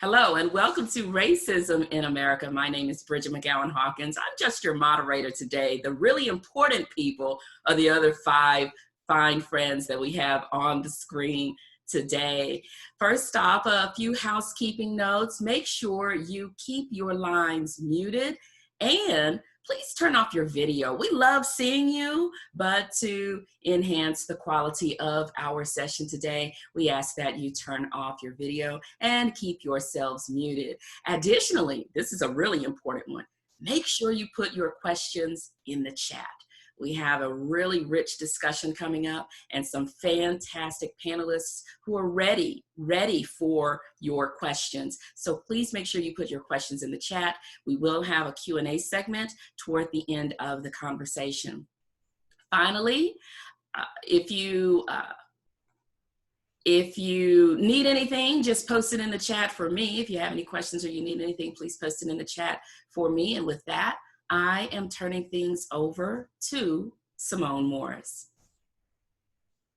Hello and welcome to Racism in America. My name is Bridgett McGowen Hawkins. I'm just your moderator today. The really important people are the other five fine friends that we have on the screen today. First off, a few housekeeping notes. Make sure you keep your lines muted and please turn off your video. We love seeing you, but to enhance the quality of our session today, we ask that you turn off your video and keep yourselves muted. Additionally, this is a really important one. Make sure you put your questions in the chat. We have a really rich discussion coming up and some fantastic panelists who are ready for your questions. So please make sure you put your questions in the chat. We will have a Q&A segment toward the end of the conversation. Finally, if you need anything, just post it in the chat for me. If you have any questions or you need anything, please post it in the chat for me. And with that, I am turning things over to Simone Morris.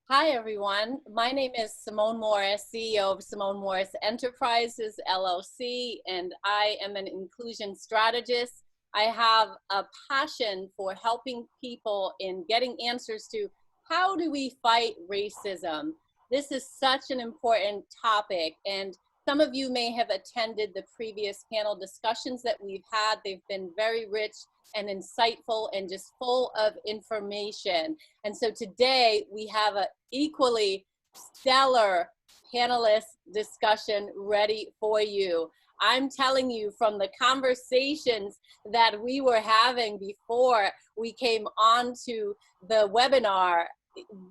Hi, everyone. My name is Simone Morris, CEO of Simone Morris Enterprises, LLC, and I am an inclusion strategist. I have a passion for helping people in getting answers to how do we fight racism. This is such an important topic, and some of you may have attended the previous panel discussions that we've had. They've been very rich and insightful and just full of information. And so today we have an equally stellar panelist discussion ready for you. I'm telling you, from the conversations that we were having before we came on to the webinar,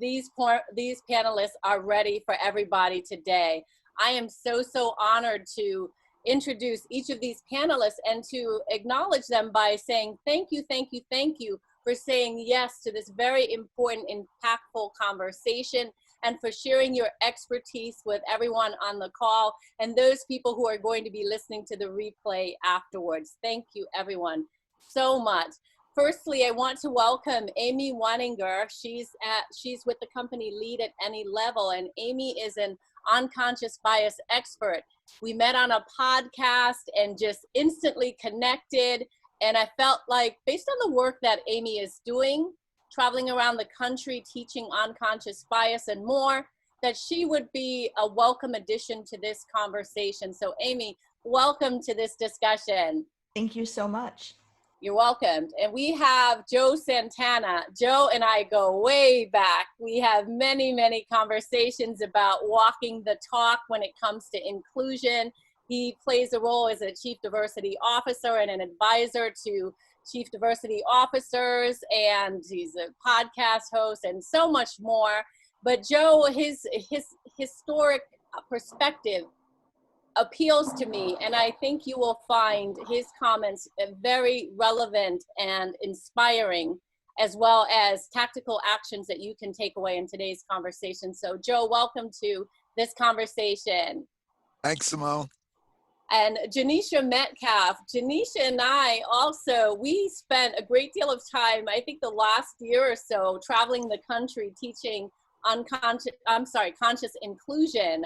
these panelists are ready for everybody today. I am so honored to introduce each of these panelists and to acknowledge them by saying thank you for saying yes to this very important, impactful conversation and for sharing your expertise with everyone on the call and those people who are going to be listening to the replay afterwards. Thank you, everyone, so much. Firstly, I want to welcome Amy Waninger. She's with the company Lead at Any Level, and Amy is an unconscious bias expert. We met on a podcast and just instantly connected. And I felt like, based on the work that Amy is doing, traveling around the country, teaching unconscious bias and more, that she would be a welcome addition to this conversation. So Amy, welcome to this discussion. Thank you so much. You're welcome. And we have Joe Santana. Joe and I go way back. We have many conversations about walking the talk when it comes to inclusion. He plays a role as a chief diversity officer and an advisor to chief diversity officers, and he's a podcast host and so much more. But Joe, his historic perspective appeals to me, and I think you will find his comments very relevant and inspiring, as well as tactical actions that you can take away in today's conversation. So Joe, welcome to this conversation. Thanks, Simone. And Genisha Metcalf. Genisha and I also, we spent a great deal of time, I think the last year or so, traveling the country teaching conscious inclusion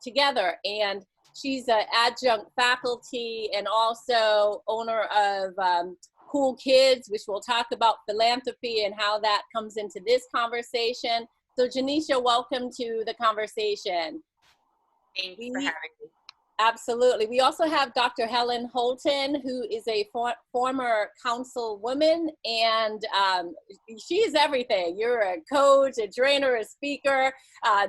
together. And she's an adjunct faculty and also owner of Cool Kids, which we'll talk about philanthropy and how that comes into this conversation. So Genisha, welcome to the conversation. Thanks for having me. Absolutely. We also have Dr. Helen Holton, who is a former councilwoman, and she is everything. You're a coach, a trainer, a speaker,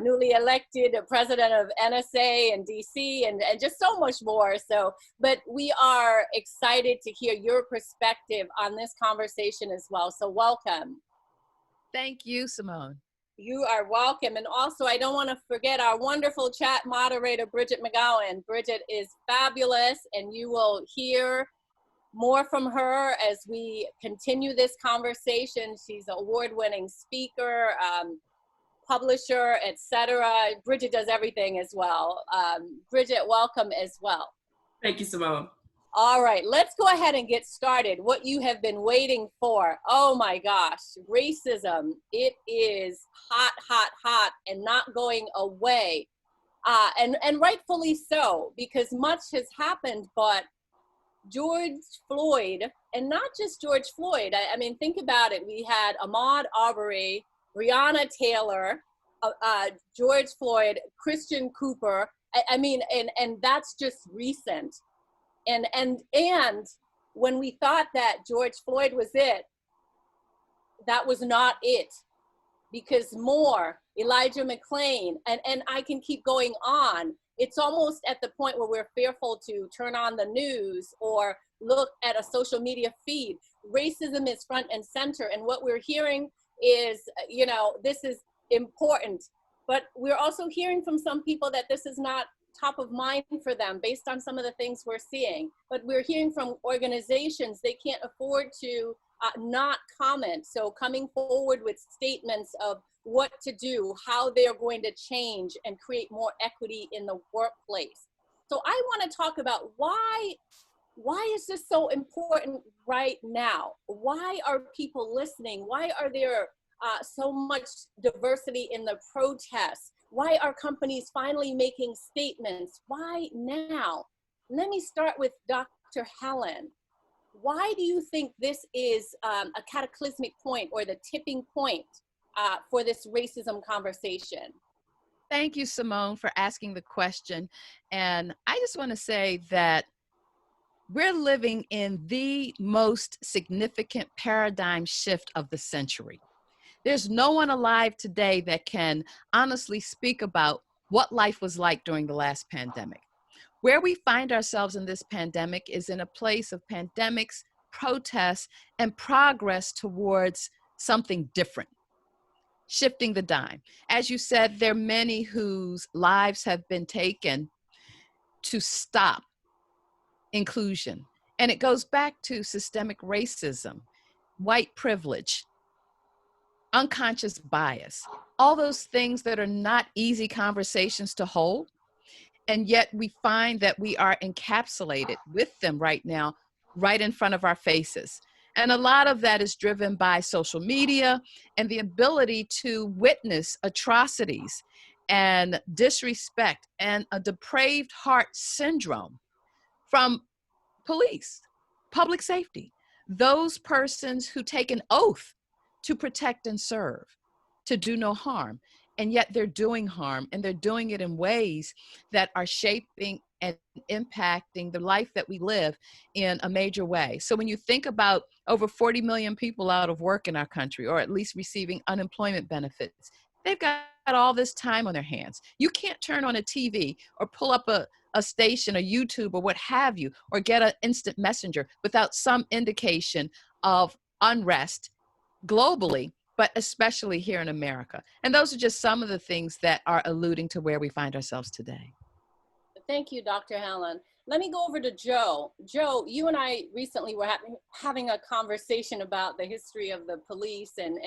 newly elected president of NSA and DC, and just so much more. So, but we are excited to hear your perspective on this conversation as well. So welcome. Thank you, Simone. You are welcome. And also, I don't want to forget our wonderful chat moderator, Bridgett McGowen. Bridgett is fabulous, and you will hear more from her as we continue this conversation. She's an award-winning speaker, publisher, etc. Bridgett does everything as well. Bridgett, welcome as well. Thank you, Simone. All right, let's go ahead and get started. What you have been waiting for. Oh my gosh, racism. It is hot and not going away. and rightfully so, because much has happened, but George Floyd, and not just George Floyd, I mean, think about it. We had Ahmaud Arbery, Breonna Taylor, George Floyd, Christian Cooper. I mean, and that's just recent. And when we thought that George Floyd was it, that was not it, because more, Elijah McClain, and I can keep going on. It's almost at the point where we're fearful to turn on the news or look at a social media feed. Racism is front and center, and what we're hearing is, you know, this is important, but we're also hearing from some people that this is not top of mind for them based on some of the things we're seeing. But we're hearing from organizations, they can't afford to not comment. So coming forward with statements of what to do, how they're going to change and create more equity in the workplace. So I want to talk about why is this so important right now? Why are people listening? Why are there so much diversity in the protests? Why are companies finally making statements? Why now? Let me start with Dr. Helen. Why do you think this is a cataclysmic point or the tipping point for this racism conversation? Thank you, Simone, for asking the question. And I just want to say that we're living in the most significant paradigm shift of the century. There's no one alive today that can honestly speak about what life was like during the last pandemic. Where we find ourselves in this pandemic is in a place of pandemics, protests, and progress towards something different, shifting the dime. As you said, there are many whose lives have been taken to stop inclusion. And it goes back to systemic racism, white privilege, unconscious bias, all those things that are not easy conversations to hold. And yet we find that we are encapsulated with them right now, right in front of our faces. And a lot of that is driven by social media and the ability to witness atrocities and disrespect and a depraved heart syndrome from police, public safety, those persons who take an oath to protect and serve, to do no harm. And yet they're doing harm, and they're doing it in ways that are shaping and impacting the life that we live in a major way. So when you think about over 40 million people out of work in our country, or at least receiving unemployment benefits, they've got all this time on their hands. You can't turn on a TV or pull up a station, a YouTube or what have you, or get an instant messenger without some indication of unrest globally, but especially here in America. And those are just some of the things that are alluding to where we find ourselves today. Thank you, Dr. Helen. Let me go over to Joe. Joe, you and I recently were having a conversation about the history of the police and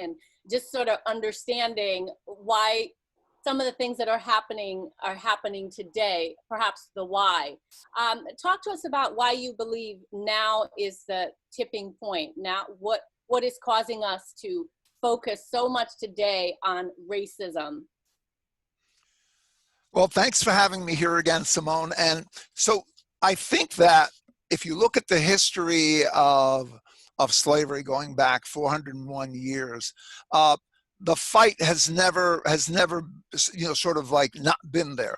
just sort of understanding why some of the things that are happening today, perhaps the why. Talk to us about why you believe now is the tipping point. Now, what is causing us to focus so much today on racism? Well, thanks for having me here again, Simone. And so I think that if you look at the history of slavery going back 401 years, the fight has never, you know, sort of like not been there.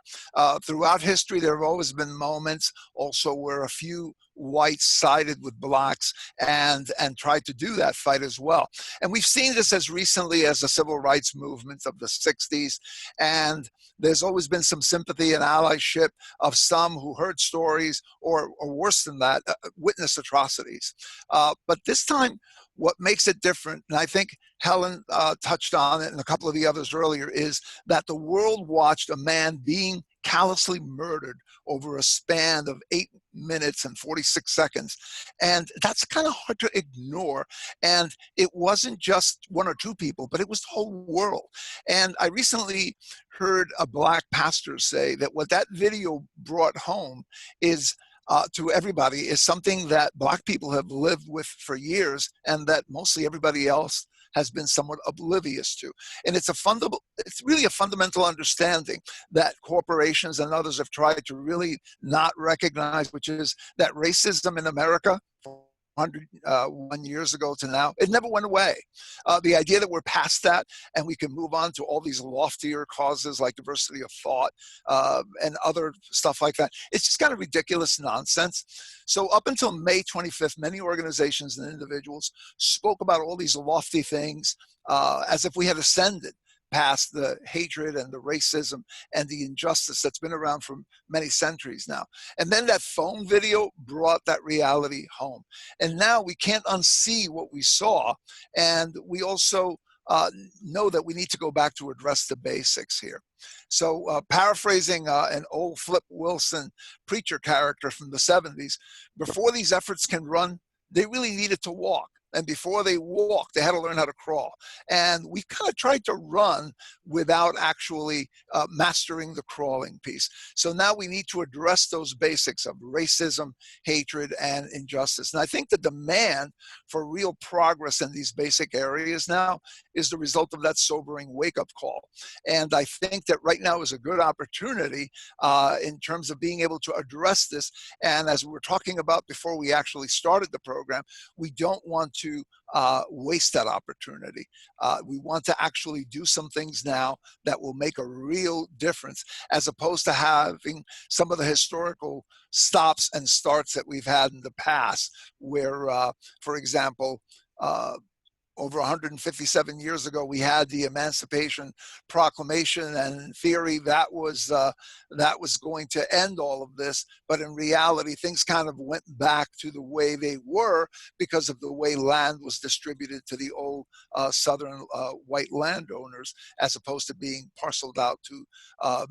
Throughout history, there have always been moments also where a few whites sided with blacks and tried to do that fight as well. And we've seen this as recently as the civil rights movement of the 60s. And there's always been some sympathy and allyship of some who heard stories or worse than that, witnessed atrocities. But this time, what makes it different, and I think Helen touched on it and a couple of the others earlier, is that the world watched a man being callously murdered over a span of 8 minutes and 46 seconds. And that's kind of hard to ignore. And it wasn't just one or two people, but it was the whole world. And I recently heard a black pastor say that what that video brought home is to everybody is something that black people have lived with for years, and that mostly everybody else has been somewhat oblivious to. And it's really a fundamental understanding that corporations and others have tried to really not recognize, which is that racism in America, 101 years ago to now, it never went away. The idea that we're past that and we can move on to all these loftier causes like diversity of thought and other stuff like that, it's just kind of ridiculous nonsense. So up until May 25th, many organizations and individuals spoke about all these lofty things as if we had ascended past the hatred and the racism and the injustice that's been around for many centuries now. And then that phone video brought that reality home. And now we can't unsee what we saw. And we also know that we need to go back to address the basics here. So paraphrasing an old Flip Wilson preacher character from the 70s, before these efforts can run, they really needed to walk. And before they walked, they had to learn how to crawl. And we kind of tried to run without actually mastering the crawling piece. So now we need to address those basics of racism, hatred, and injustice. And I think the demand for real progress in these basic areas now is the result of that sobering wake-up call. And I think that right now is a good opportunity in terms of being able to address this. And as we were talking about before we actually started the program, we don't want to waste that opportunity. We want to actually do some things now that will make a real difference, as opposed to having some of the historical stops and starts that we've had in the past, where, for example, over 157 years ago, we had the Emancipation Proclamation, and in theory, that was going to end all of this. But in reality, things kind of went back to the way they were because of the way land was distributed to the old Southern white landowners, as opposed to being parceled out to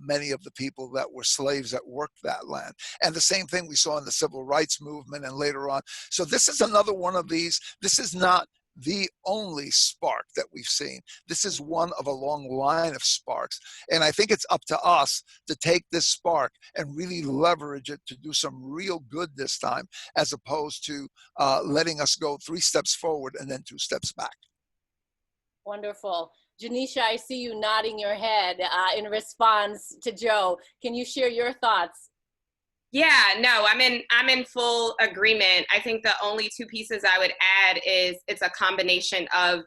many of the people that were slaves that worked that land. And the same thing we saw in the Civil Rights Movement and later on. So this is another one of these. This is not the only spark that we've seen. This is one of a long line of sparks. And I think it's up to us to take this spark and really leverage it to do some real good this time, as opposed to letting us go 3 steps forward and then 2 steps back. Wonderful. Genisha, I see you nodding your head in response to Joe. Can you share your thoughts? Yeah, no, I'm in full agreement. I think the only 2 pieces I would add is it's a combination of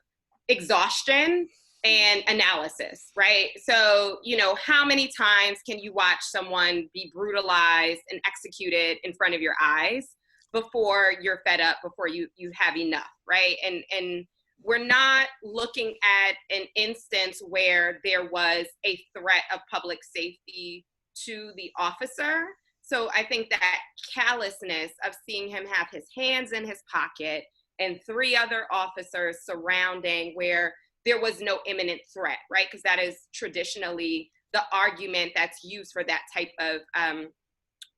exhaustion and analysis, right? So, you know, how many times can you watch someone be brutalized and executed in front of your eyes before you're fed up, before you have enough, right? And we're not looking at an instance where there was a threat of public safety to the officer. So I think that callousness of seeing him have his hands in his pocket and 3 other officers surrounding where there was no imminent threat, right? Because that is traditionally the argument that's used for that type of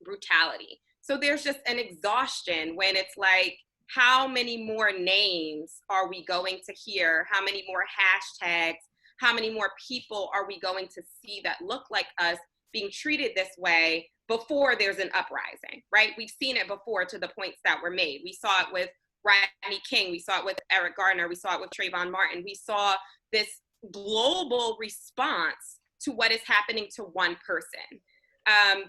brutality. So there's just an exhaustion when it's like, how many more names are we going to hear? How many more hashtags? How many more people are we going to see that look like us being treated this way before there's an uprising, right? We've seen it before to the points that were made. We saw it with Rodney King. We saw it with Eric Garner. We saw it with Trayvon Martin. We saw this global response to what is happening to one person.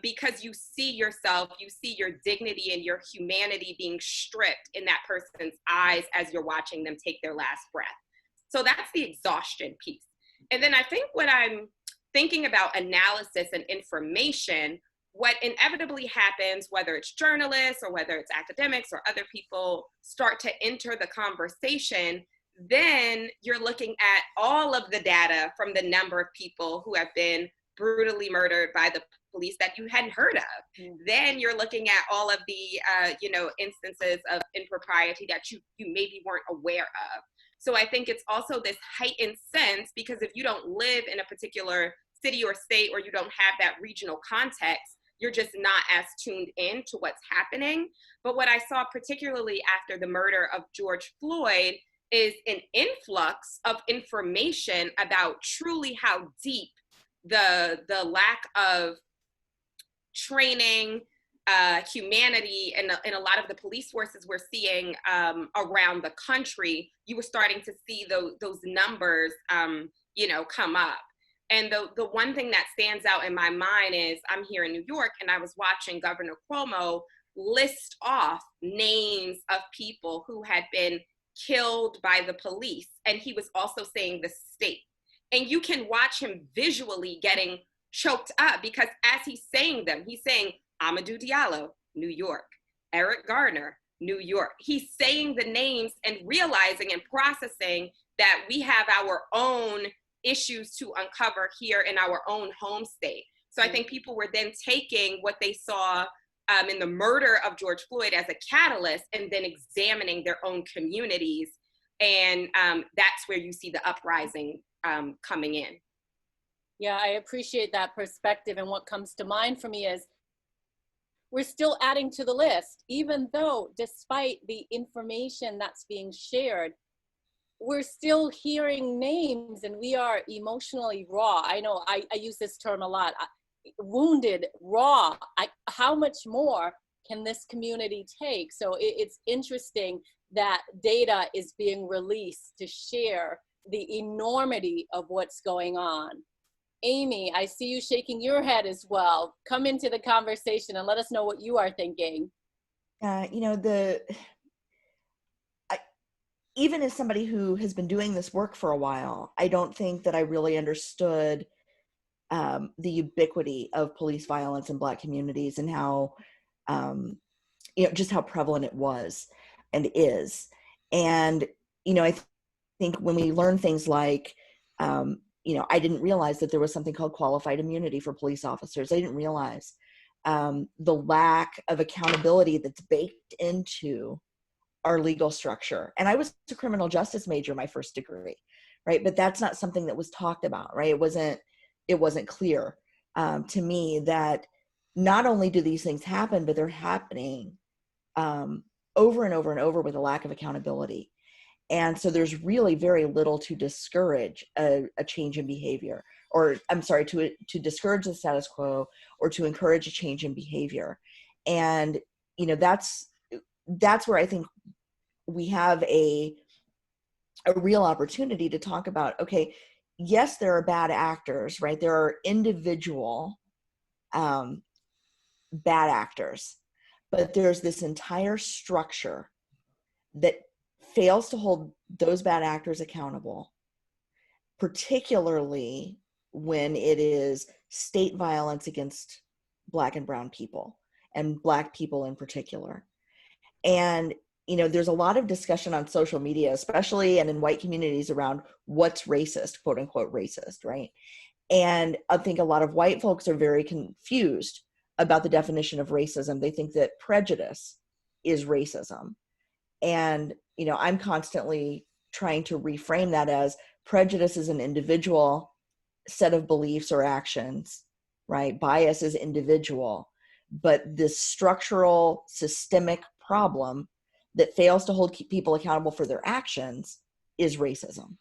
Because you see yourself, you see your dignity and your humanity being stripped in that person's eyes as you're watching them take their last breath. So that's the exhaustion piece. And then I think when I'm thinking about analysis and information, what inevitably happens, whether it's journalists or whether it's academics or other people start to enter the conversation, then you're looking at all of the data from the number of people who have been brutally murdered by the police that you hadn't heard of. Mm-hmm. Then you're looking at all of the, instances of impropriety that you maybe weren't aware of. So I think it's also this heightened sense, because if you don't live in a particular city or state, or you don't have that regional context, you're just not as tuned in to what's happening. But what I saw particularly after the murder of George Floyd is an influx of information about truly how deep the lack of training, humanity in a lot of the police forces we're seeing around the country, you were starting to see those numbers, come up. And the one thing that stands out in my mind is I'm here in New York, and I was watching Governor Cuomo list off names of people who had been killed by the police. And he was also saying the state. And you can watch him visually getting choked up, because as he's saying them, he's saying Amadou Diallo, New York, Eric Garner, New York. He's saying the names and realizing and processing that we have our own issues to uncover here in our own home state. So I think people were then taking what they saw in the murder of George Floyd as a catalyst, and then examining their own communities. And that's where you see the uprising coming in. Yeah, I appreciate that perspective. And what comes to mind for me is we're still adding to the list, even though despite the information that's being shared, we're still hearing names and we are emotionally raw. I know I use this term a lot. Wounded, raw. How much more can this community take? So it's interesting that data is being released to share the enormity of what's going on. Amy, I see you shaking your head as well. Come into the conversation and let us know what you are thinking. Even as somebody who has been doing this work for a while, I don't think that I really understood the ubiquity of police violence in Black communities, and how, just how prevalent it was and is. And, I think when we learn things like, I didn't realize that there was something called qualified immunity for police officers. I didn't realize the lack of accountability that's baked into our legal structure. And I was a criminal justice major, my first degree, right? But that's not something that was talked about, right? It wasn't clear to me that not only do these things happen, but they're happening over and over and over with a lack of accountability. And so there's really very little to discourage a change in behavior, or to discourage the status quo, or to encourage a change in behavior. And, that's where I think we have a real opportunity to talk about, okay, yes, there are bad actors, right? There are individual bad actors, but there's this entire structure that fails to hold those bad actors accountable, particularly when it is state violence against Black and brown people, and Black people in particular. And there's a lot of discussion on social media, especially and in white communities, around what's racist, quote unquote racist, right? And I think a lot of white folks are very confused about the definition of racism. They think that prejudice is racism. And, I'm constantly trying to reframe that as prejudice is an individual set of beliefs or actions, right? Bias is individual, but this structural systemic problem that fails to hold people accountable for their actions is racism.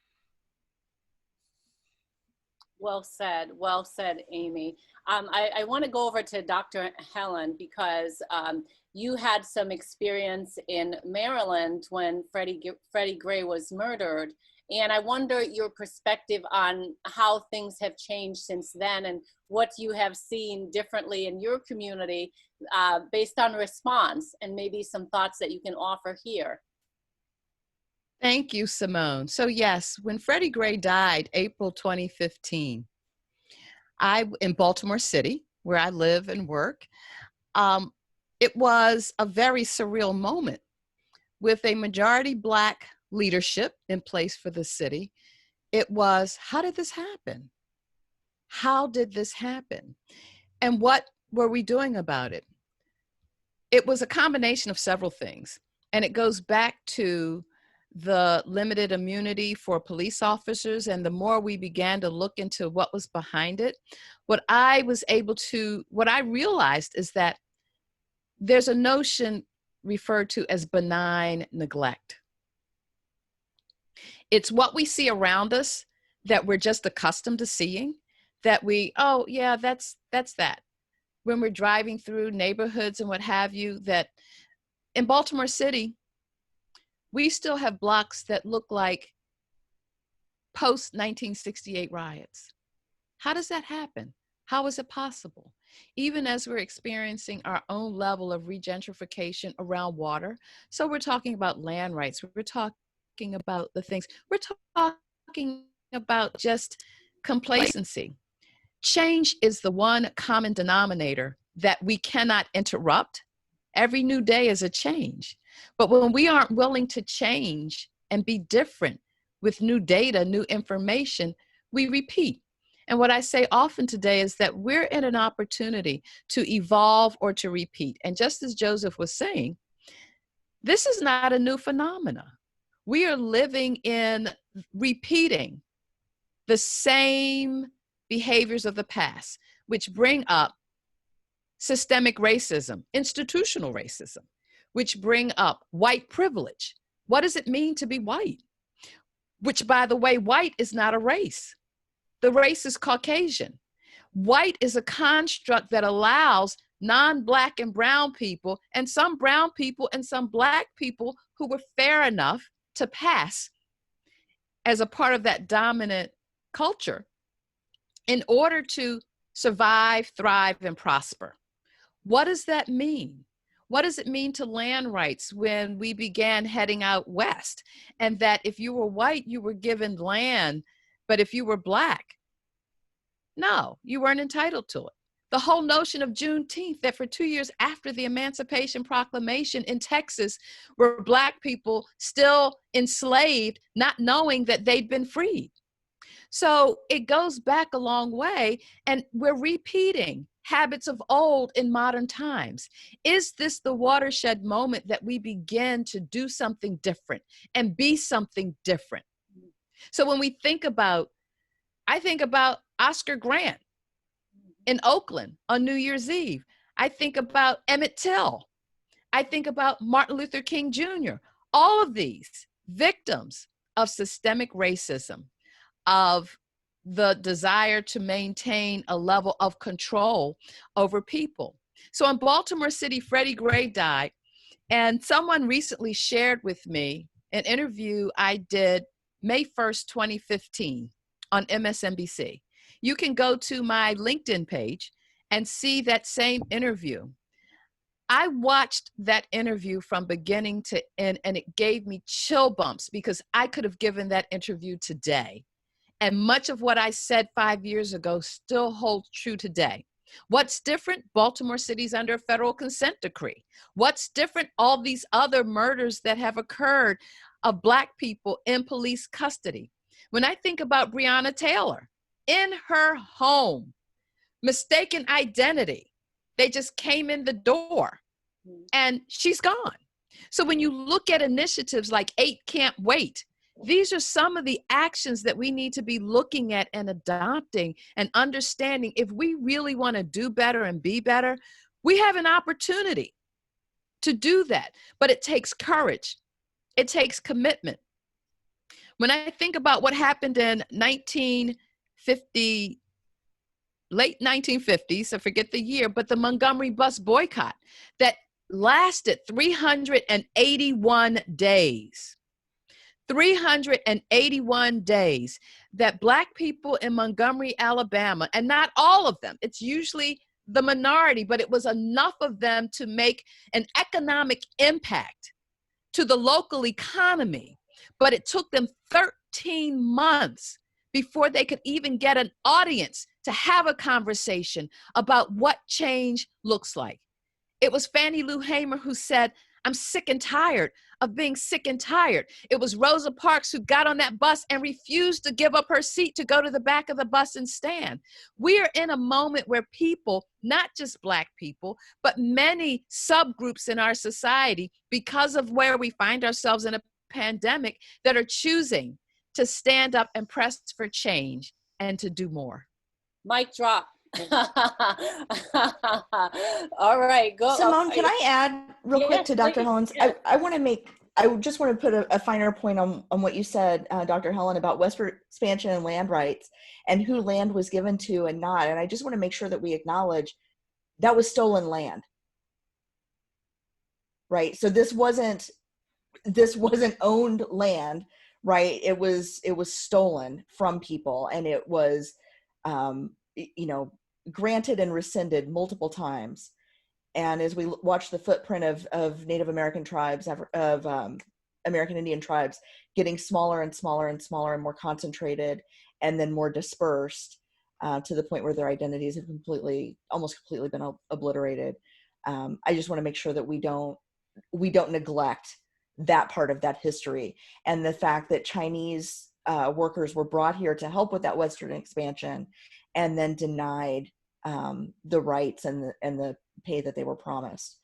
Well said, Amy. I want to go over to Dr. Helen, because you had some experience in Maryland when Freddie Gray was murdered. And I wonder your perspective on how things have changed since then, and what you have seen differently in your community based on response, and maybe some thoughts that you can offer here. Thank you, Simone. So yes, when Freddie Gray died, April 2015, in Baltimore City, where I live and work, it was a very surreal moment. With a majority Black leadership in place for the city, it was, how did this happen? How did this happen? And what were we doing about it? It was a combination of several things. And it goes back to the limited immunity for police officers. And the more we began to look into what was behind it, what I realized is that there's a notion referred to as benign neglect. It's what we see around us that we're just accustomed to seeing, that oh yeah, that's that. when we're driving through neighborhoods and what have you, that in Baltimore City, we still have blocks that look like post-1968 riots. How does that happen? How is it possible? Even as we're experiencing our own level of regentrification around water. So we're talking about land rights. We're talking about the things. We're talking about just complacency. Change is the one common denominator that we cannot interrupt. Every new day is a change. But when we aren't willing to change and be different with new data, new information, we repeat. And what I say often today is that we're in an opportunity to evolve or to repeat. And just as Joseph was saying, this is not a new phenomena. We are living in repeating the same behaviors of the past, which bring up systemic racism, institutional racism, which bring up white privilege. What does it mean to be white? Which, by the way, white is not a race. The race is Caucasian. White is a construct that allows non-Black and brown people, and some brown people and some Black people who were fair enough to pass as a part of that dominant culture in order to survive, thrive, and prosper. What does that mean? What does it mean to land rights when we began heading out west? And that if you were white, you were given land, but if you were Black, no, you weren't entitled to it. The whole notion of Juneteenth, that for 2 years after the Emancipation Proclamation in Texas, were Black people still enslaved, not knowing that they'd been freed. So it goes back a long way, and we're repeating habits of old in modern times. Is this the watershed moment that we begin to do something different and be something different? So when we think about, I think about Oscar Grant in Oakland on New Year's Eve. I think about Emmett Till. I think about Martin Luther King Jr. All of these victims of systemic racism, of the desire to maintain a level of control over people. So in Baltimore City, Freddie Gray died, and someone recently shared with me an interview I did May 1st, 2015 on MSNBC. You can go to my LinkedIn page and see that same interview. I watched that interview from beginning to end, and it gave me chill bumps because I could have given that interview today. And much of what I said 5 years ago still holds true today. What's different? Baltimore City's under a federal consent decree. What's different? All these other murders that have occurred of Black people in police custody. When I think about Breonna Taylor, in her home, mistaken identity, they just came in the door and she's gone. So when you look at initiatives like 8 Can't Wait, these are some of the actions that we need to be looking at and adopting and understanding. If we really want to do better and be better, we have an opportunity to do that. But it takes courage. It takes commitment. When I think about what happened in 1950, late 1950s, I forget the year, but the Montgomery bus boycott that lasted 381 days. 381 days that Black people in Montgomery, Alabama, and not all of them, it's usually the minority, but it was enough of them to make an economic impact to the local economy. But it took them 13 months before they could even get an audience to have a conversation about what change looks like. It was Fannie Lou Hamer who said, "I'm sick and tired of being sick and tired." It was Rosa Parks who got on that bus and refused to give up her seat to go to the back of the bus and stand. We are in a moment where people, not just Black people, but many subgroups in our society, because of where we find ourselves in a pandemic, that are choosing to stand up and press for change and to do more. Mic drop. All right, go. Simone, can I add real quick to Dr. Helen's? Yeah. I just want to put a finer point on what you said, Dr. Helen, about westward expansion and land rights and who land was given to and not. And I just want to make sure that we acknowledge that was stolen land, right? So this wasn't owned land, right? It was stolen from people, and it was, you know, granted and rescinded multiple times. And as we watch the footprint of Native American tribes, of American Indian tribes getting smaller and smaller and smaller and more concentrated, and then more dispersed, to the point where their identities have almost completely been obliterated. I just want to make sure that we don't neglect that part of that history, and the fact that Chinese workers were brought here to help with that Western expansion, and then denied the rights and the pay that they were promised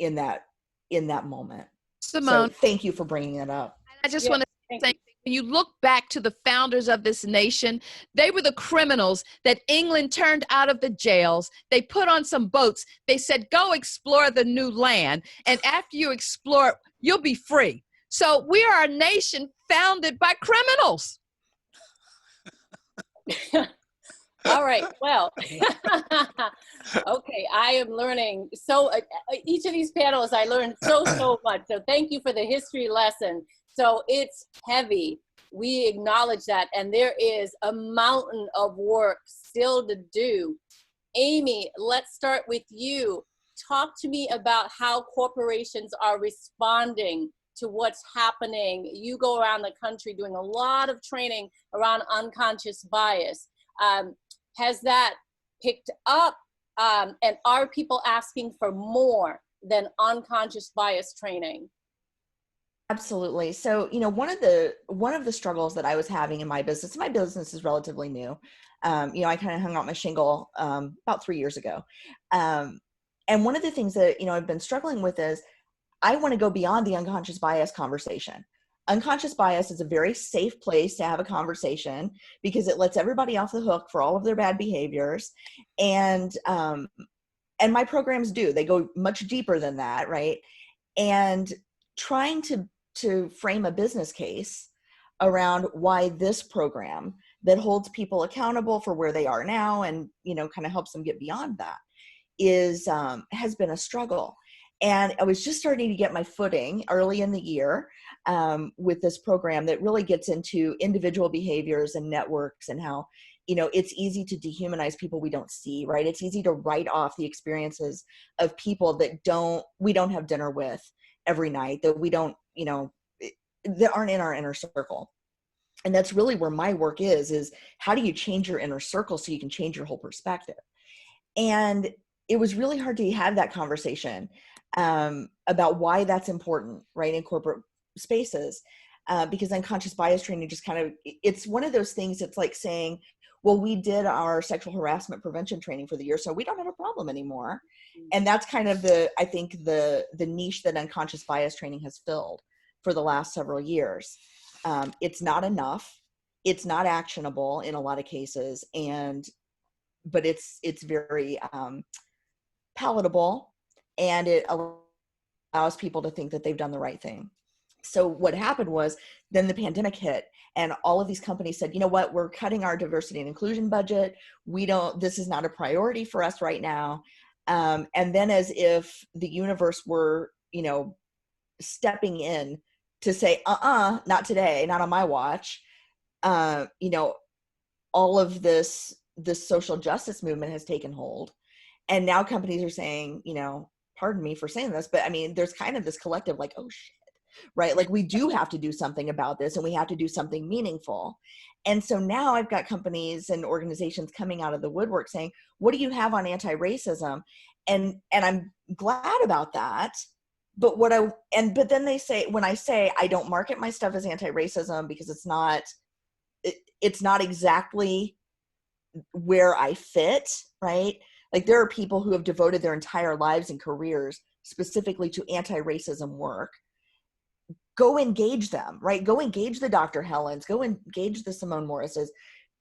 in that moment. Simone, So thank you for bringing that up. I just want to say, when you look back to the founders of this nation, they were the criminals that England turned out of the jails. They put on some boats. They said, go explore the new land. And after you explore, you'll be free. So we are a nation founded by criminals. All right, well, okay, I am learning. So each of these panels, I learned so much. So thank you for the history lesson. So it's heavy. We acknowledge that. And there is a mountain of work still to do. Amy, let's start with you. Talk to me about how corporations are responding to what's happening. You go around the country doing a lot of training around unconscious bias. Has that picked up? And are people asking for more than unconscious bias training? Absolutely. So, you know, one of the struggles that I was having in my business is relatively new. You know, I kind of hung out my shingle about 3 years ago. And one of the things that, you know, I've been struggling with is I want to go beyond the unconscious bias conversation. Unconscious bias is a very safe place to have a conversation because it lets everybody off the hook for all of their bad behaviors. And my programs they go much deeper than that, right? And trying to frame a business case around why this program that holds people accountable for where they are now and, you know, kind of helps them get beyond that has been a struggle. And I was just starting to get my footing early in the year with this program that really gets into individual behaviors and networks, and how, you know, it's easy to dehumanize people we don't see, right? It's easy to write off the experiences of people that we don't have dinner with every night, that we don't, you know, that aren't in our inner circle. And that's really where my work is how do you change your inner circle so you can change your whole perspective? And it was really hard to have that conversation about why that's important, right, in corporate spaces, because unconscious bias training just kind of, it's one of those things. It's like saying, well, we did our sexual harassment prevention training for the year, so we don't have a problem anymore. And that's kind of I think the niche that unconscious bias training has filled for the last several years. It's not enough. It's not actionable in a lot of cases, but it's very palatable, and it allows people to think that they've done the right thing. So what happened was then the pandemic hit, and all of these companies said, you know what, we're cutting our diversity and inclusion budget. This is not a priority for us right now. And then, as if the universe were, you know, stepping in to say, not today, not on my watch. You know, all of this social justice movement has taken hold. And now companies are saying, you know, pardon me for saying this, but I mean, there's kind of this collective like, oh shit, right? Like, we do have to do something about this, and we have to do something meaningful. And so now I've got companies and organizations coming out of the woodwork saying, what do you have on anti-racism? And I'm glad about that. But but then they say, when I say I don't market my stuff as anti-racism because it's not exactly where I fit, right? Like, there are people who have devoted their entire lives and careers specifically to anti-racism work. Go engage them, right? Go engage the Dr. Helens, go engage the Simone Morrises,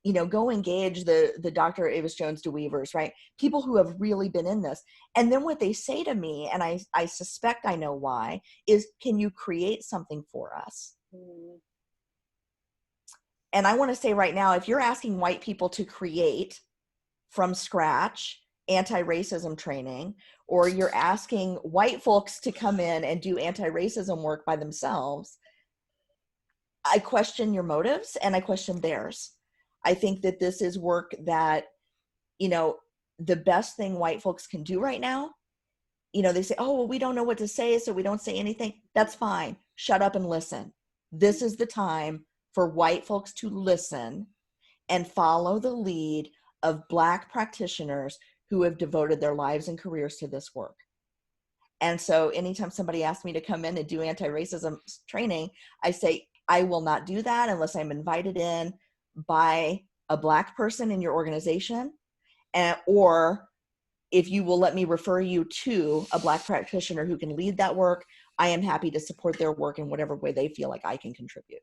you know, go engage the Dr. Avis Jones DeWeevers, right? People who have really been in this. And then what they say to me, and I suspect I know why, is, can you create something for us? Mm. And I want to say right now, if you're asking white people to create from scratch anti-racism training, or you're asking white folks to come in and do anti-racism work by themselves, I question your motives and I question theirs. I think that this is work that, you know, the best thing white folks can do right now, you know, they say, oh, well, we don't know what to say, so we don't say anything. That's fine. Shut up and listen. This is the time for white folks to listen and follow the lead of Black practitioners who have devoted their lives and careers to this work. And so anytime somebody asks me to come in and do anti-racism training, I say, I will not do that unless I'm invited in by a Black person in your organization, or if you will let me refer you to a Black practitioner who can lead that work, I am happy to support their work in whatever way they feel like I can contribute.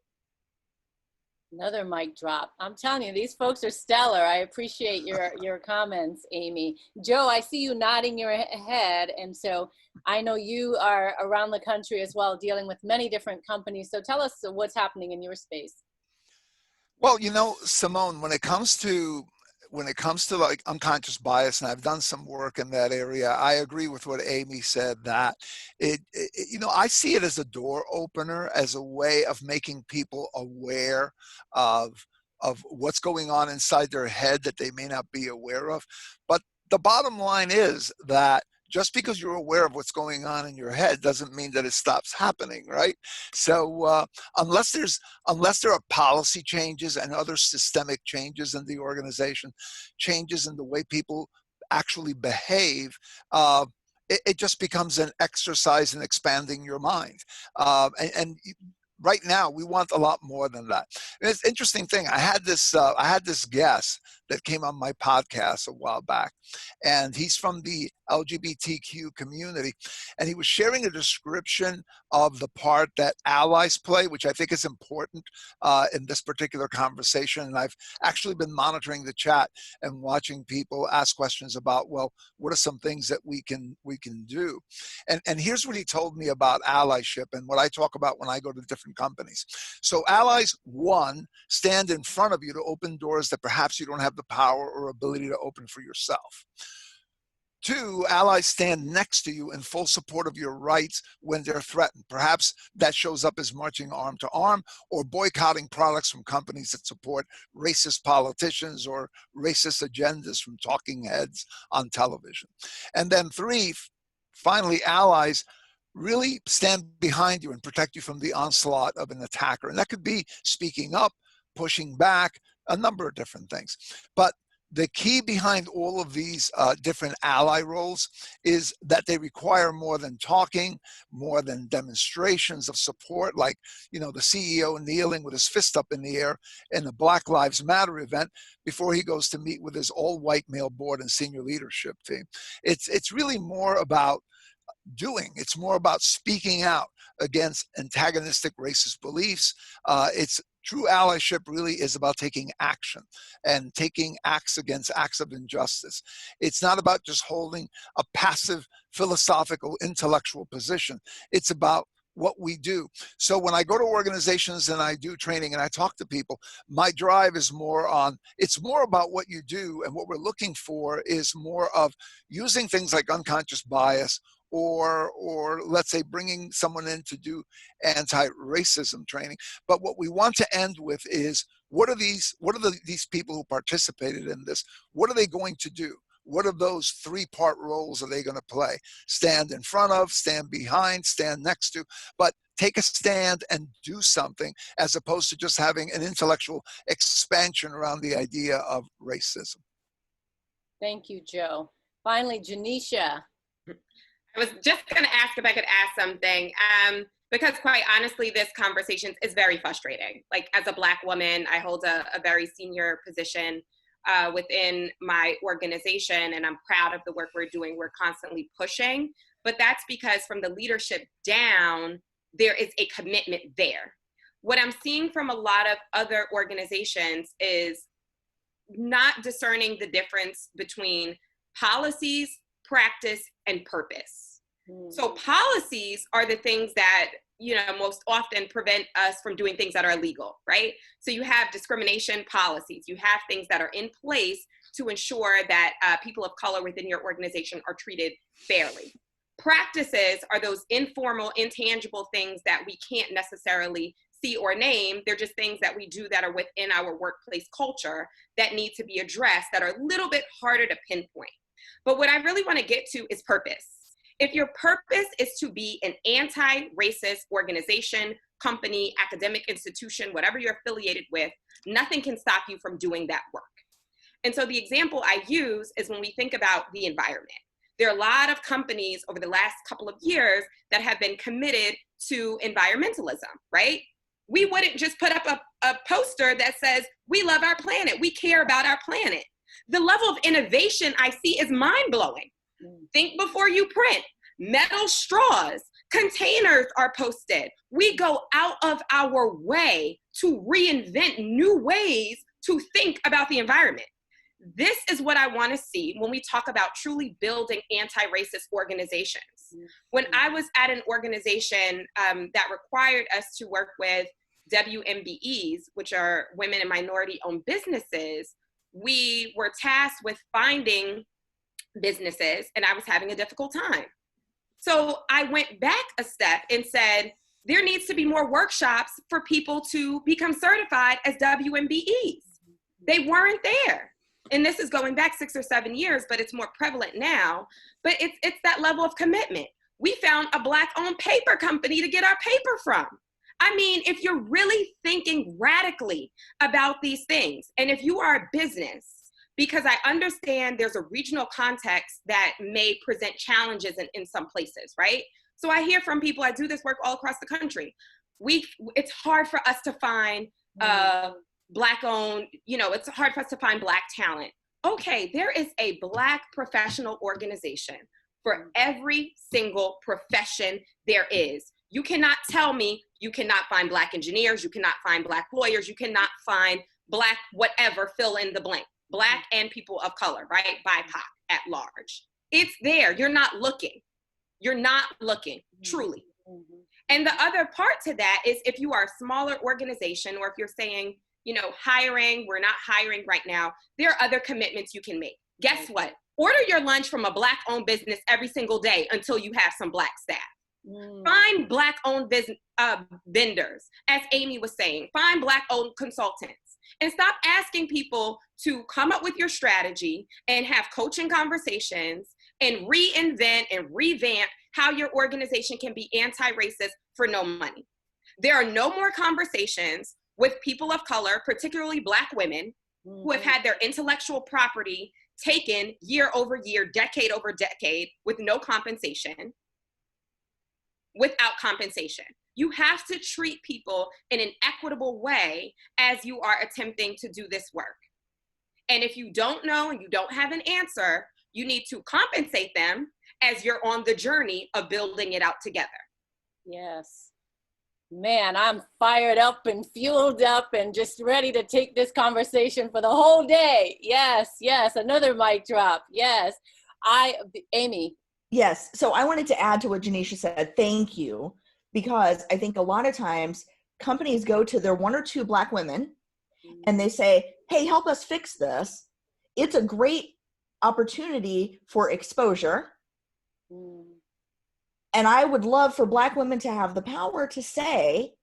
Another mic drop. I'm telling you, these folks are stellar. I appreciate your comments, Amy. Joe, I see you nodding your head, and so I know you are around the country as well, dealing with many different companies. So tell us what's happening in your space. Well, you know, Simone, when it comes to like unconscious bias, and I've done some work in that area, I agree with what Amy said, that you know, I see it as a door opener, as a way of making people aware of what's going on inside their head that they may not be aware of. But the bottom line is that just because you're aware of what's going on in your head doesn't mean that it stops happening, right? So unless there are policy changes and other systemic changes in the organization, changes in the way people actually behave, it just becomes an exercise in expanding your mind. And right now, we want a lot more than that. And it's an interesting thing. I had this guest that came on my podcast a while back, and he's from the LGBTQ community, and he was sharing a description of the part that allies play, which I think is important in this particular conversation. And I've actually been monitoring the chat and watching people ask questions about, well, what are some things that we can do? And here's what he told me about allyship and what I talk about when I go to different companies. So allies, one, stand in front of you to open doors that perhaps you don't have the power or ability to open for yourself. Two, allies stand next to you in full support of your rights when they're threatened. Perhaps that shows up as marching arm to arm or boycotting products from companies that support racist politicians or racist agendas from talking heads on television. And then three, finally, allies really stand behind you and protect you from the onslaught of an attacker. And that could be speaking up, pushing back, a number of different things. But the key behind all of these different ally roles is that they require more than talking, more than demonstrations of support, like, you know, the CEO kneeling with his fist up in the air in the Black Lives Matter event before he goes to meet with his all-white male board and senior leadership team. It's really more about doing. It's more about speaking out against antagonistic racist beliefs. It's true allyship really is about taking action and taking acts against acts of injustice. It's not about just holding a passive philosophical intellectual position. It's about what we do. So when I go to organizations and I do training and I talk to people, my drive is more on, it's more about what you do, and what we're looking for is more of using things like unconscious bias, or let's say bringing someone in to do anti-racism training. But what we want to end with is, what are these people who participated in this, what are they going to do? What of those three-part roles are they going to play? Stand in front of, stand behind, stand next to, but take a stand and do something, as opposed to just having an intellectual expansion around the idea of racism. Thank you, Joe. Finally, Genisha. I was just going to ask if I could ask something, because quite honestly, this conversation is very frustrating. Like, as a Black woman, I hold a very senior position within my organization, and I'm proud of the work we're doing. We're constantly pushing, but that's because from the leadership down, there is a commitment there. What I'm seeing from a lot of other organizations is not discerning the difference between policies, practice, and purpose. So policies are the things that, you know, most often prevent us from doing things that are illegal, right? So you have discrimination policies, you have things that are in place to ensure that people of color within your organization are treated fairly. Practices are those informal, intangible things that we can't necessarily see or name. They're just things that we do that are within our workplace culture that need to be addressed, that are a little bit harder to pinpoint. But what I really want to get to is purpose. If your purpose is to be an anti-racist organization, company, academic institution, whatever you're affiliated with, nothing can stop you from doing that work. And so the example I use is when we think about the environment. There are a lot of companies over the last couple of years that have been committed to environmentalism, right? We wouldn't just put up a poster that says, we love our planet, we care about our planet. The level of innovation I see is mind-blowing. Think before you print. Metal straws, containers are posted. We go out of our way to reinvent new ways to think about the environment. This is what I want to see when we talk about truly building anti-racist organizations. When I was at an organization that required us to work with WMBEs, which are women and minority-owned businesses, we were tasked with finding businesses, and I was having a difficult time. So I went back a step and said, there needs to be more workshops for people to become certified as WMBEs. They weren't there. And this is going back 6 or 7 years, but it's more prevalent now. But it's that level of commitment. We found a Black-owned paper company to get our paper from. I mean, if you're really thinking radically about these things, and if you are a business, because I understand there's a regional context that may present challenges in some places, right? So I hear from people, I do this work all across the country. It's hard for us to find Black-owned, it's hard for us to find Black talent. Okay, there is a Black professional organization for every single profession there is. You cannot tell me you cannot find Black engineers, you cannot find Black lawyers, you cannot find Black whatever, fill in the blank. Black and people of color, right? BIPOC at large. It's there. You're not looking. You're not looking, truly. And the other part to that is if you are a smaller organization, or if you're saying, hiring, we're not hiring right now, there are other commitments you can make. Guess what? Order your lunch from a Black-owned business every single day until you have some Black staff. Find Black-owned vendors, as Amy was saying. Find Black-owned consultants. And stop asking people to come up with your strategy and have coaching conversations and reinvent and revamp how your organization can be anti-racist for no money. There are no more conversations with people of color, particularly Black women, who have had their intellectual property taken year over year, decade over decade, with no compensation, without compensation. You have to treat people in an equitable way as you are attempting to do this work. And if you don't know and you don't have an answer, you need to compensate them as you're on the journey of building it out together. Yes. Man, I'm fired up and fueled up and just ready to take this conversation for the whole day. Yes, yes, another mic drop. Yes. Amy. Yes, so I wanted to add to what Genisha said. Thank you. Because I think a lot of times companies go to their 1 or 2 Black women and they say, hey, help us fix this. It's a great opportunity for exposure. And I would love for Black women to have the power to say,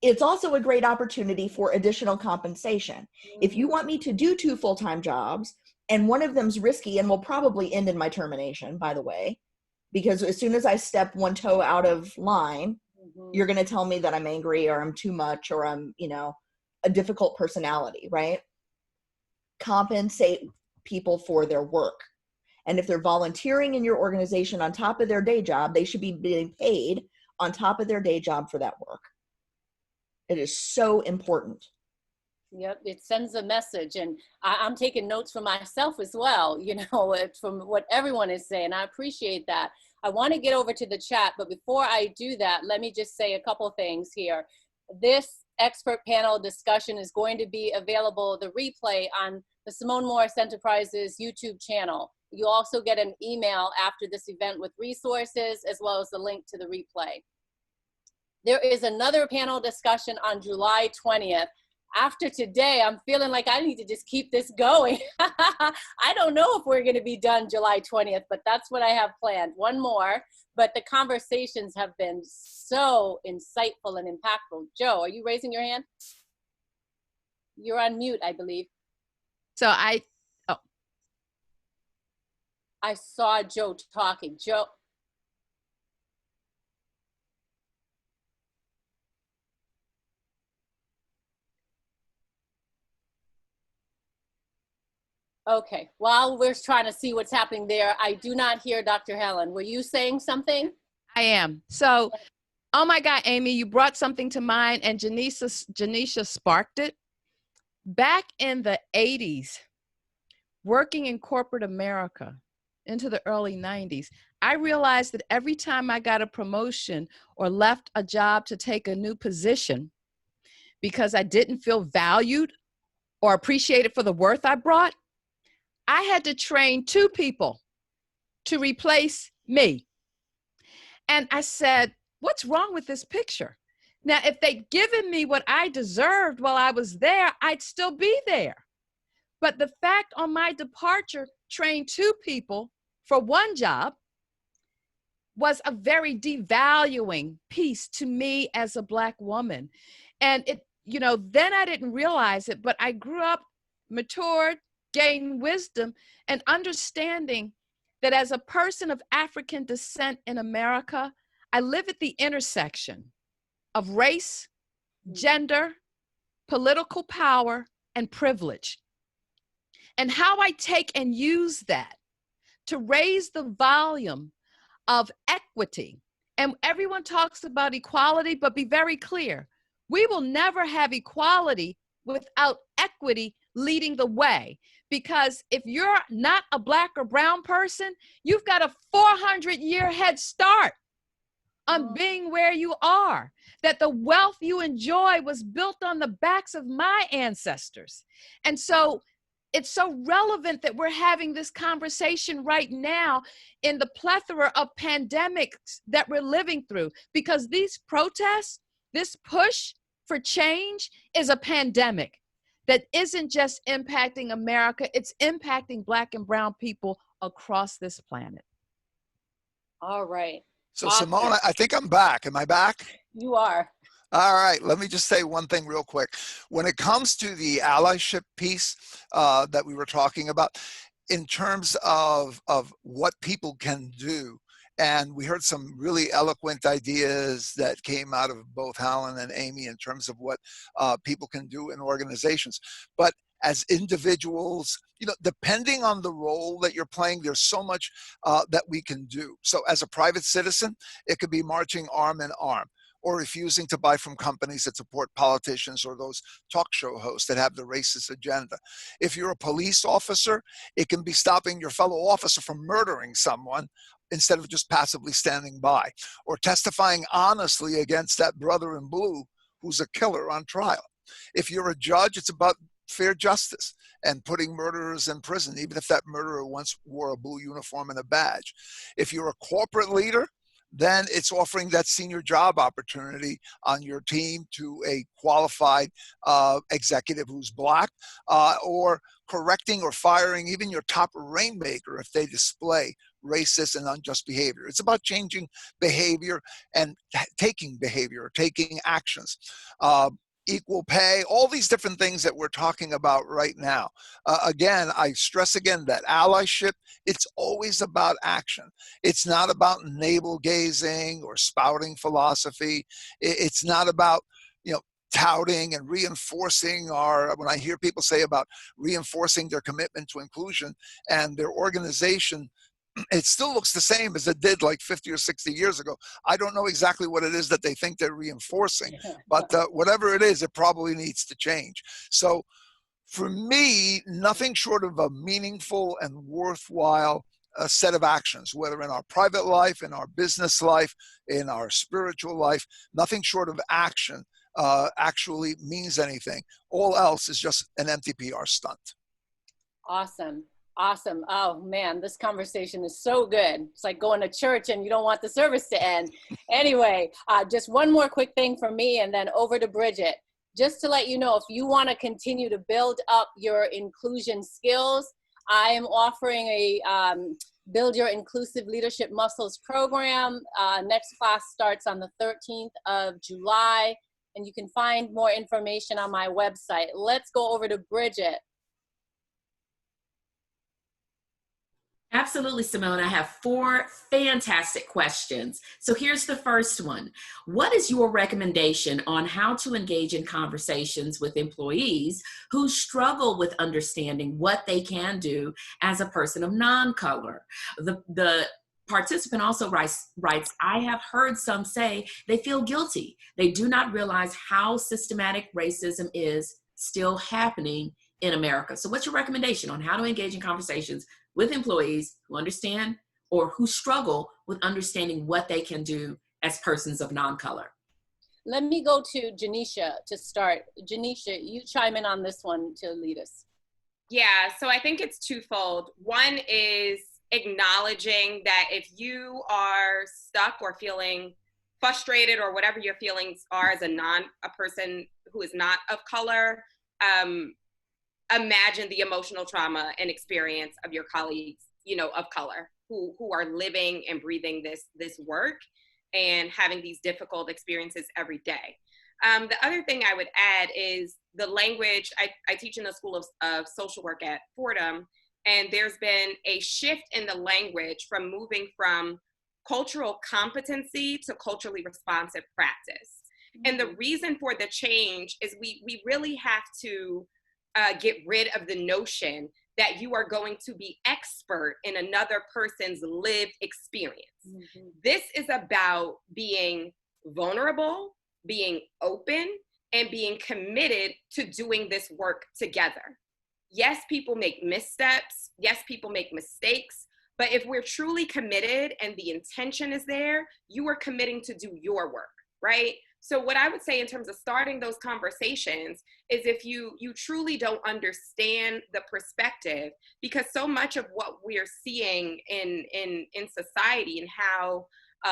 it's also a great opportunity for additional compensation. If you want me to do 2 full-time jobs and one of them's risky and will probably end in my termination, by the way, because as soon as I step one toe out of line, you're going to tell me that I'm angry or I'm too much or I'm, a difficult personality, right? Compensate people for their work. And if they're volunteering in your organization on top of their day job, they should be being paid on top of their day job for that work. It is so important. Yep, it sends a message. And I'm taking notes for myself as well, from what everyone is saying. I appreciate that. I want to get over to the chat, but before I do that, let me just say a couple things here. This expert panel discussion is going to be available, the replay, on the Simone Morris Enterprises YouTube channel. You'll also get an email after this event with resources as well as the link to the replay. There is another panel discussion on July 20th. after today, I'm feeling like I need to just keep this going. I don't know if we're going to be done July 20th, but that's what I have planned. One more, but the conversations have been so insightful and impactful. Joe, are you raising your hand? You're on mute, I believe. So I saw Joe talking. Joe. Okay, while we're trying to see what's happening there, I do not hear Dr. Helen. Were you saying something? I am. So, oh my God, Amy, you brought something to mind, and Genisha sparked it. Back in the 80s, working in corporate America into the early 90s, I realized that every time I got a promotion or left a job to take a new position because I didn't feel valued or appreciated for the worth I brought, I had to train 2 people to replace me. And I said, what's wrong with this picture? Now, if they'd given me what I deserved while I was there, I'd still be there. But the fact on my departure, trained 2 people for 1 job was a very devaluing piece to me as a Black woman. And it, you know, then I didn't realize it, but I grew up, matured, gained wisdom, and understanding that as a person of African descent in America, I live at the intersection of race, gender, political power, and privilege. And how I take and use that to raise the volume of equity. And everyone talks about equality, but be very clear. We will never have equality without equity leading the way. Because if you're not a Black or brown person, you've got a 400-year head start on being where you are. That the wealth you enjoy was built on the backs of my ancestors. And so it's so relevant that we're having this conversation right now in the plethora of pandemics that we're living through, because these protests, this push for change is a pandemic that isn't just impacting America, it's impacting Black and brown people across this planet. All right. So Awesome. Simone, I think I'm back. Am I back? You are. All right, let me just say one thing real quick. When it comes to the allyship piece that we were talking about, in terms of what people can do, and we heard some really eloquent ideas that came out of both Helen and Amy in terms of what people can do in organizations. But as individuals, you know, depending on the role that you're playing, there's so much that we can do. So as a private citizen, it could be marching arm in arm, or refusing to buy from companies that support politicians or those talk show hosts that have the racist agenda. If you're a police officer, it can be stopping your fellow officer from murdering someone instead of just passively standing by, or testifying honestly against that brother in blue who's a killer on trial. If you're a judge, it's about fair justice and putting murderers in prison, even if that murderer once wore a blue uniform and a badge. If you're a corporate leader, then it's offering that senior job opportunity on your team to a qualified executive who's Black, or correcting or firing even your top rainmaker if they display racist and unjust behavior. It's about changing behavior and taking actions. Equal pay, all these different things that we're talking about right now. Again, I stress again that allyship, it's always about action. It's not about navel gazing or spouting philosophy. It's not about, you know, touting and reinforcing when I hear people say about reinforcing their commitment to inclusion and their organization, it still looks the same as it did like 50 or 60 years ago. I don't know exactly what it is that they think they're reinforcing, but whatever it is, it probably needs to change. So for me, nothing short of a meaningful and worthwhile set of actions, whether in our private life, in our business life, in our spiritual life, nothing short of action actually means anything. All else is just an empty PR stunt. Awesome. Awesome. Oh man, this conversation is so good. It's like going to church and you don't want the service to end. Anyway, just one more quick thing from me and then over to Bridgett. just to let you know, if you want to continue to build up your inclusion skills, I am offering a Build Your Inclusive Leadership Muscles program. Next class starts on the 13th of July, and you can find more information on my website. Let's go over to Bridgett. Absolutely, Simone. I have 4 fantastic questions. So here's the first one. What is your recommendation on how to engage in conversations with employees who struggle with understanding what they can do as a person of non-color? The participant also writes, I have heard some say they feel guilty. They do not realize how systematic racism is still happening in America. So what's your recommendation on how to engage in conversations with employees who understand or who struggle with understanding what they can do as persons of non-color? Let me go to Genisha to start. Genisha, you chime in on this one to lead us. Yeah, so I think it's twofold. One is acknowledging that if you are stuck or feeling frustrated or whatever your feelings are as a person who is not of color, imagine the emotional trauma and experience of your colleagues, of color who are living and breathing this work and having these difficult experiences every day. The other thing I would add is the language. I teach in the School of Social Work at Fordham, and there's been a shift in the language from moving from cultural competency to culturally responsive practice. And the reason for the change is we really have to get rid of the notion that you are going to be expert in another person's lived experience. Mm-hmm. This is about being vulnerable, being open, and being committed to doing this work together. Yes, people make missteps. Yes, people make mistakes. But if we're truly committed and the intention is there, you are committing to do your work, right? So what I would say in terms of starting those conversations is if you truly don't understand the perspective, because so much of what we're seeing in society and how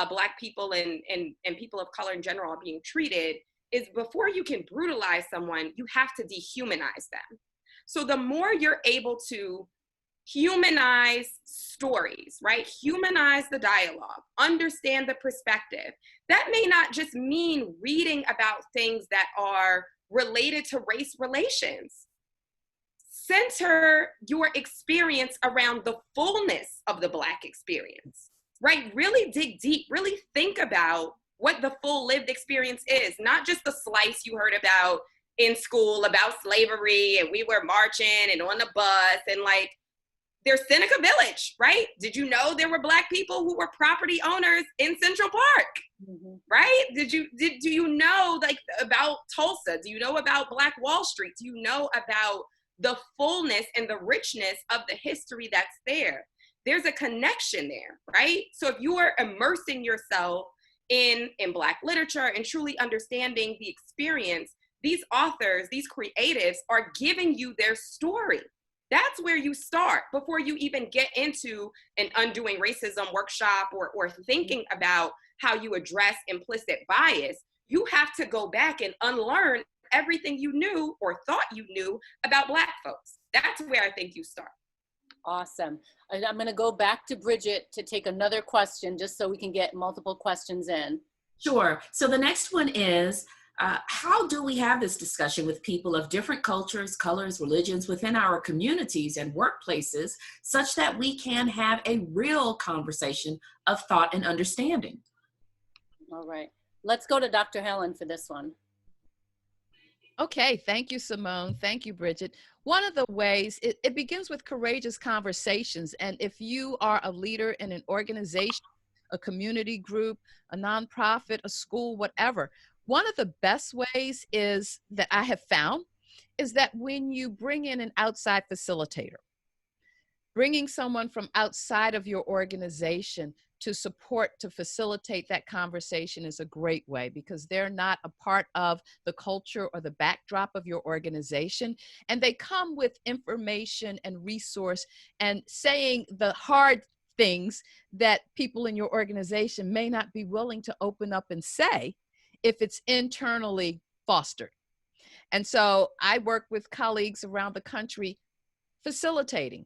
Black people and people of color in general are being treated is before you can brutalize someone, you have to dehumanize them. So the more you're able to humanize stories, right? Humanize the dialogue, understand the perspective. That may not just mean reading about things that are related to race relations. Center your experience around the fullness of the Black experience, right? Really dig deep, really think about what the full lived experience is, not just the slice you heard about in school about slavery and we were marching and on the bus and like, there's Seneca Village, right? Did you know there were Black people who were property owners in Central Park, mm-hmm. right? Do you know like about Tulsa? Do you know about Black Wall Street? Do you know about the fullness and the richness of the history that's there? There's a connection there, right? So if you are immersing yourself in Black literature and truly understanding the experience, these authors, these creatives are giving you their story. That's where you start before you even get into an undoing racism workshop or thinking about how you address implicit bias. You have to go back and unlearn everything you knew or thought you knew about Black folks. That's where I think you start. Awesome. I'm going to go back to Bridgett to take another question just so we can get multiple questions in. Sure. So the next one is, how do we have this discussion with people of different cultures, colors, religions within our communities and workplaces such that we can have a real conversation of thought and understanding? All right. Let's go to Dr. Helen for this one. Okay, thank you, Simone. Thank you, Bridgett. One of the ways, it begins with courageous conversations. And if you are a leader in an organization, a community group, a nonprofit, a school, whatever, one of the best ways is that I have found is that when you bring in an outside facilitator, bringing someone from outside of your organization to support, to facilitate that conversation is a great way because they're not a part of the culture or the backdrop of your organization. And they come with information and resource and saying the hard things that people in your organization may not be willing to open up and say if it's internally fostered. And so I work with colleagues around the country facilitating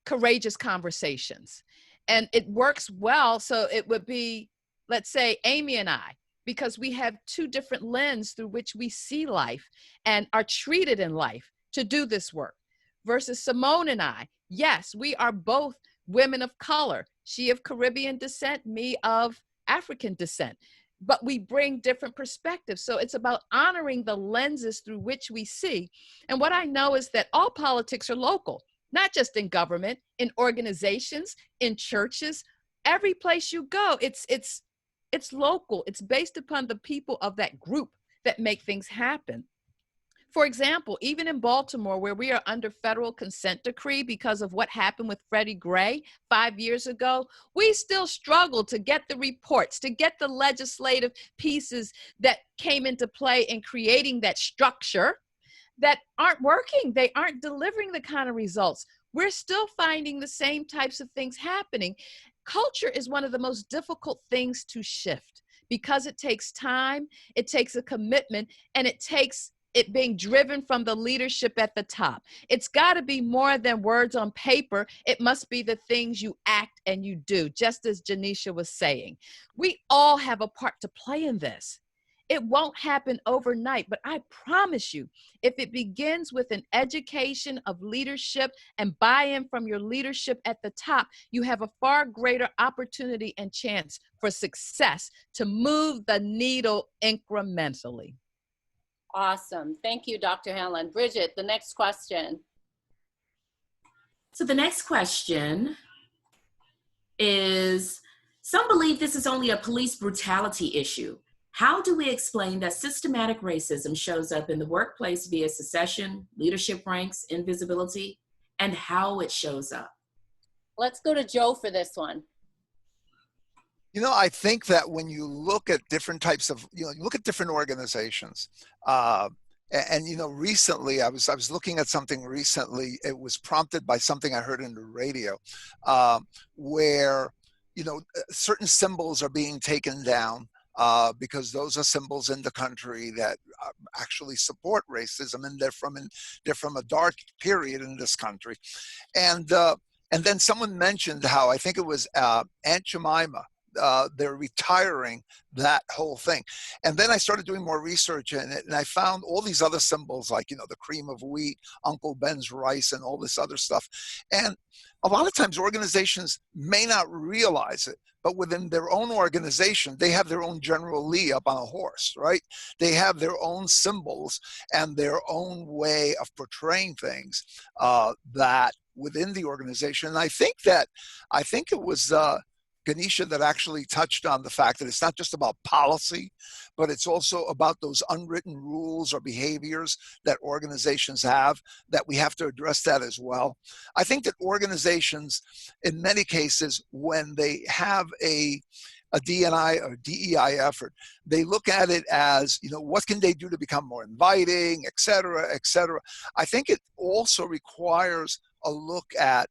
courageous conversations. And it works well. So it would be, let's say, Amy and I, because we have two different lenses through which we see life and are treated in life to do this work, versus Simone and I. Yes, we are both women of color, she of Caribbean descent, me of African descent, but we bring different perspectives. So it's about honoring the lenses through which we see. And what I know is that all politics are local, not just in government, in organizations, in churches, every place you go, it's local. It's based upon the people of that group that make things happen. For example, even in Baltimore, where we are under federal consent decree because of what happened with Freddie Gray 5 years ago, we still struggle to get the reports, to get the legislative pieces that came into play in creating that structure that aren't working. They aren't delivering the kind of results. We're still finding the same types of things happening. Culture is one of the most difficult things to shift because it takes time, it takes a commitment, and it takes it being driven from the leadership at the top. It's got to be more than words on paper. It must be the things you act and you do, just as Genisha was saying. We all have a part to play in this. It won't happen overnight, but I promise you, if it begins with an education of leadership and buy-in from your leadership at the top, you have a far greater opportunity and chance for success to move the needle incrementally. Awesome. Thank you, Dr. Helen. Bridgett, the next question. So the next question is, some believe this is only a police brutality issue. How do we explain that systematic racism shows up in the workplace via secession, leadership ranks, invisibility, and how it shows up? Let's go to Joe for this one. You know, I think that when you look at different types of, look at different organizations, and recently I was looking at something recently. It was prompted by something I heard in the radio, where certain symbols are being taken down because those are symbols in the country that actually support racism, and they're from a dark period in this country, and then someone mentioned how, I think it was Aunt Jemima. They're retiring that whole thing. And then I started doing more research in it, and I found all these other symbols like, the cream of wheat, Uncle Ben's rice, and all this other stuff. And a lot of times organizations may not realize it, but within their own organization, they have their own General Lee up on a horse, right? They have their own symbols and their own way of portraying things that within the organization. And I think it was Genisha that actually touched on the fact that it's not just about policy, but it's also about those unwritten rules or behaviors that organizations have, that we have to address that as well. I think that organizations, in many cases, when they have a D&I or DEI effort, they look at it as, what can they do to become more inviting, et cetera, et cetera. I think it also requires a look at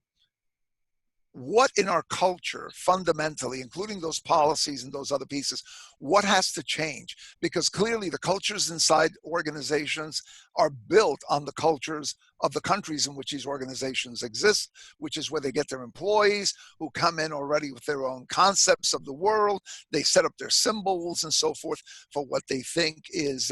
what in our culture fundamentally, including those policies and those other pieces, what has to change? Because clearly the cultures inside organizations are built on the cultures of the countries in which these organizations exist, which is where they get their employees who come in already with their own concepts of the world. They set up their symbols and so forth for what they think is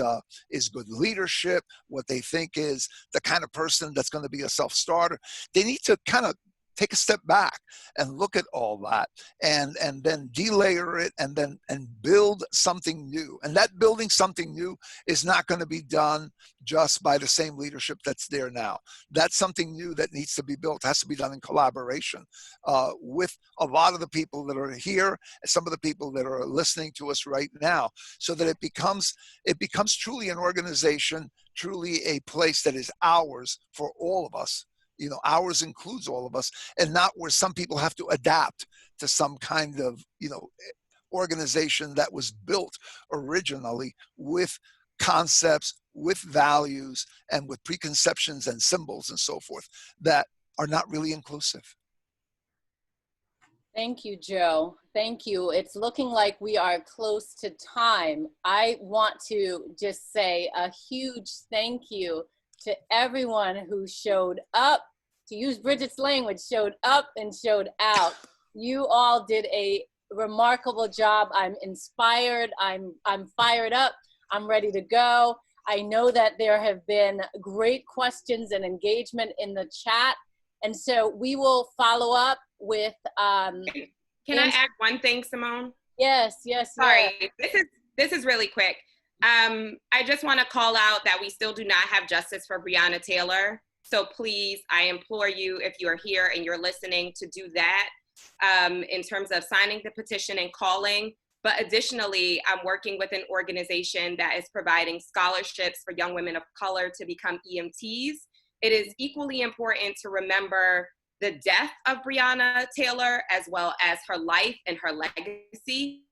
good leadership, what they think is the kind of person that's going to be a self-starter. They need to kind of take a step back and look at all that and then delayer it and build something new. And that building something new is not going to be done just by the same leadership that's there now. That's something new that needs to be built, has to be done in collaboration with a lot of the people that are here, some of the people that are listening to us right now, so that it becomes truly an organization, truly a place that is ours for all of us. Ours includes all of us, and not where some people have to adapt to some kind of, organization that was built originally with concepts, with values, and with preconceptions and symbols and so forth that are not really inclusive. Thank you, Joe. Thank you. It's looking like we are close to time. I want to just say a huge thank you to everyone who showed up, to use Bridget's language, showed up and showed out. You all did a remarkable job. I'm inspired. I'm fired up. I'm ready to go. I know that there have been great questions and engagement in the chat. And so we will follow up with Can I add one thing, Simone? Yes, yes, Sorry, yes. this is really quick. I just want to call out that we still do not have justice for Breonna Taylor. So please, I implore you, if you are here and you're listening, to do that in terms of signing the petition and calling. But additionally, I'm working with an organization that is providing scholarships for young women of color to become EMTs. It is equally important to remember the death of Breonna Taylor, as well as her life and her legacy.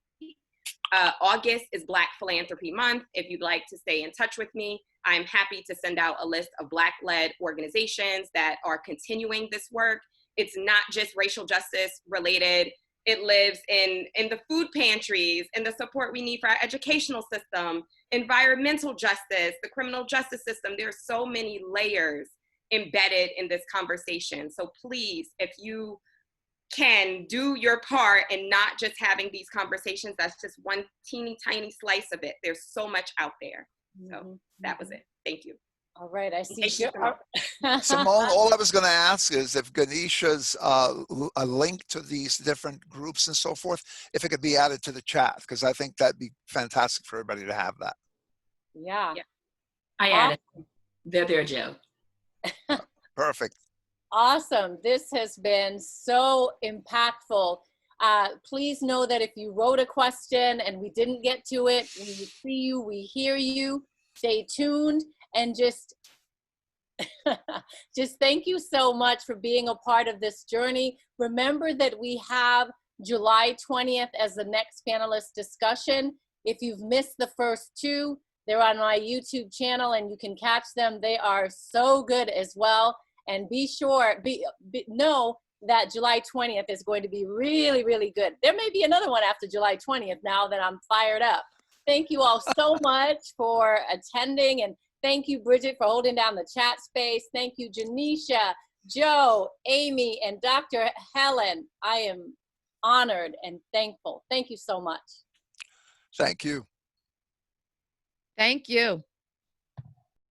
August is Black Philanthropy Month. If you'd like to stay in touch with me, I'm happy to send out a list of Black-led organizations that are continuing this work. It's not just racial justice related. It lives in the food pantries, and the support we need for our educational system, environmental justice, the criminal justice system. There's so many layers embedded in this conversation. So please, if you can, do your part and not just having these conversations. That's just one teeny tiny slice of it. There's so much out there. So that was it. Thank you. All right, I see. Simone, all I was going to ask is if Genisha's a link to these different groups and so forth, if it could be added to the chat, because I think that'd be fantastic for everybody to have that. Yeah. I added. They're there, Joe. Perfect. Awesome. This has been so impactful. Please know that if you wrote a question and we didn't get to it, we see you, we hear you. Stay tuned and just thank you so much for being a part of this journey. Remember that we have July 20th as the next panelist discussion. If you've missed the first two, they're on my YouTube channel and you can catch them. They are so good as well. And be sure, know that July 20th is going to be really, really good. There may be another one after July 20th now that I'm fired up. Thank you all so much for attending. And thank you, Bridgett, for holding down the chat space. Thank you, Genisha, Joe, Amy, and Dr. Helen. I am honored and thankful. Thank you so much. Thank you. Thank you.